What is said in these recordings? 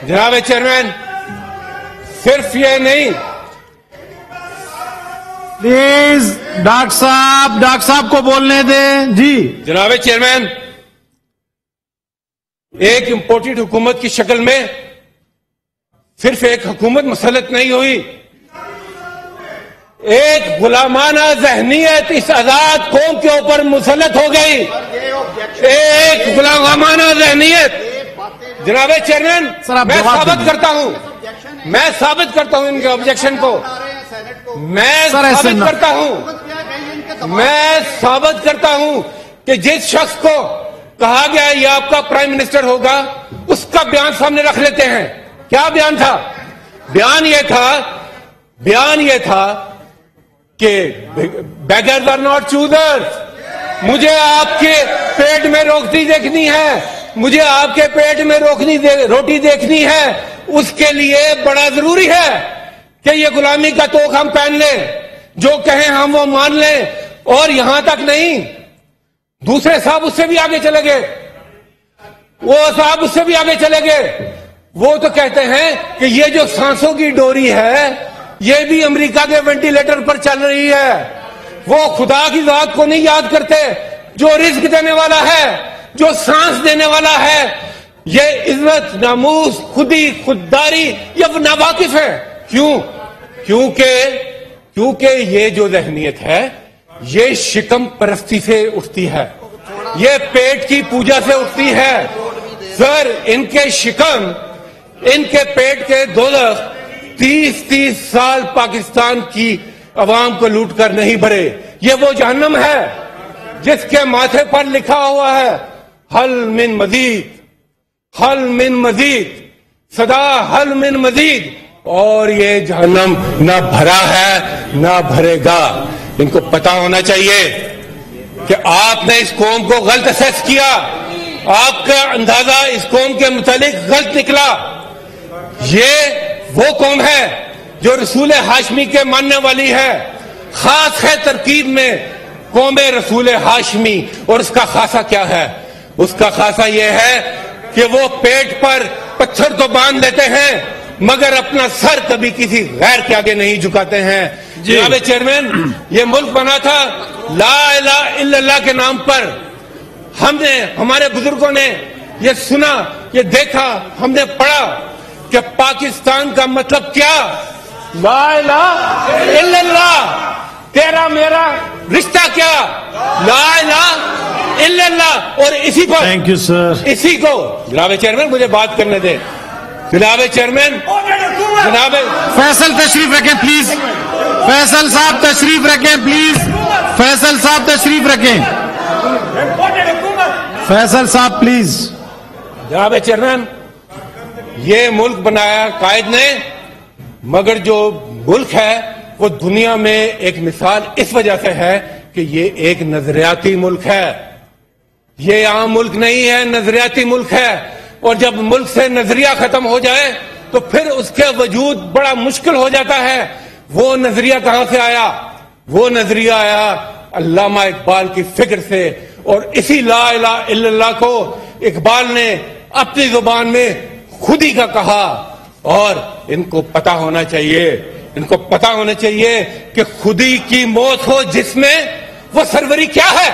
جناب چیئرمین، صرف یہ نہیں، پلیز ڈاکٹر صاحب کو بولنے دیں جی۔ جناب چیئرمین، ایک امپورٹڈ حکومت کی شکل میں صرف ایک حکومت مسلط نہیں ہوئی، ایک غلامانہ ذہنیت اس آزاد قوم کے اوپر مسلط ہو گئی، ایک غلامانہ ذہنیت۔ جناب چیئرمین، میں ثابت کرتا ہوں ان کے آبجیکشن کو، میں ثابت کرتا ہوں کہ جس شخص کو کہا گیا یہ آپ کا پرائم منسٹر ہوگا، اس کا بیان سامنے رکھ لیتے ہیں۔ کیا بیان تھا؟ بیان یہ تھا کہ بیگرز آر ناٹ چوزرز، مجھے آپ کے پیٹ میں روٹی دیکھنی ہے، مجھے آپ کے پیٹ میں روٹی دیکھنی ہے، اس کے لیے بڑا ضروری ہے کہ یہ غلامی کا توق ہم پہن لیں، جو کہیں ہم وہ مان لیں۔ اور یہاں تک نہیں، دوسرے صاحب اس سے بھی آگے چلے گئے، وہ تو کہتے ہیں کہ یہ جو سانسوں کی ڈوری ہے یہ بھی امریکہ کے وینٹیلیٹر پر چل رہی ہے، وہ خدا کی ذات کو نہیں یاد کرتے جو رزق دینے والا ہے، جو سانس دینے والا ہے۔ یہ عزت، ناموس، خودداری یہ ناواقف ہے۔ کیونکہ یہ جو ذہنیت ہے یہ شکم پرستی سے اٹھتی ہے، یہ پیٹ کی پوجا سے اٹھتی ہے۔ سر، ان کے پیٹ کے دوزخ 30 سال پاکستان کی عوام کو لوٹ کر نہیں بھرے۔ یہ وہ جہنم ہے جس کے ماتھے پر لکھا ہوا ہے حل من مزید، صدا حل من مزید، اور یہ جہنم نہ بھرا ہے نہ بھرے گا۔ ان کو پتا ہونا چاہیے کہ آپ نے اس قوم کو غلط اسیس کیا، آپ کا اندازہ اس قوم کے متعلق غلط نکلا۔ یہ وہ قوم ہے جو رسول ہاشمی کے ماننے والی ہے، خاص ہے ترکیب میں قوم رسول ہاشمی۔ اور اس کا خاصہ کیا ہے؟ اس کا خاصہ یہ ہے کہ وہ پیٹ پر پتھر تو باندھ دیتے ہیں مگر اپنا سر کبھی کسی غیر کے آگے نہیں جھکاتے ہیں۔ جناب چیئرمین، یہ ملک بنا تھا لا الہ الا اللہ کے نام پر۔ ہمارے بزرگوں نے یہ سنا، یہ دیکھا، ہم نے پڑھا کہ پاکستان کا مطلب کیا؟ لا الہ الا اللہ۔ تیرا میرا رشتہ کیا؟ لا الہ الا اللہ۔ اور اسی پر تھینک یو سر، اسی کو جناب چیئرمین مجھے بات کرنے دیں۔ جناب چیئرمین، فیصل تشریف رکھیں پلیز، فیصل صاحب تشریف رکھیں پلیز، فیصل صاحب تشریف رکھیں، فیصل صاحب پلیز۔ جناب چیئرمین، یہ ملک بنایا قائد نے، مگر جو ملک ہے وہ دنیا میں ایک مثال اس وجہ سے ہے کہ یہ ایک نظریاتی ملک ہے، یہ عام ملک نہیں ہے، نظریاتی ملک ہے۔ اور جب ملک سے نظریہ ختم ہو جائے تو پھر اس کے وجود بڑا مشکل ہو جاتا ہے۔ وہ نظریہ کہاں سے آیا؟ وہ نظریہ آیا علامہ اقبال کی فکر سے، اور اسی لا الہ الا اللہ کو اقبال نے اپنی زبان میں خودی کا کہا۔ اور ان کو پتا ہونا چاہیے کہ خودی کی موت ہو جس میں وہ سروری کیا ہے،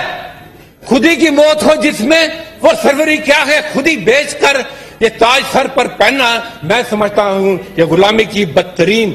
خودی کی موت ہو جس میں وہ سروری کیا ہے۔ خودی بیچ کر یہ تاج سر پر پہننا میں سمجھتا ہوں یہ غلامی کی بدترین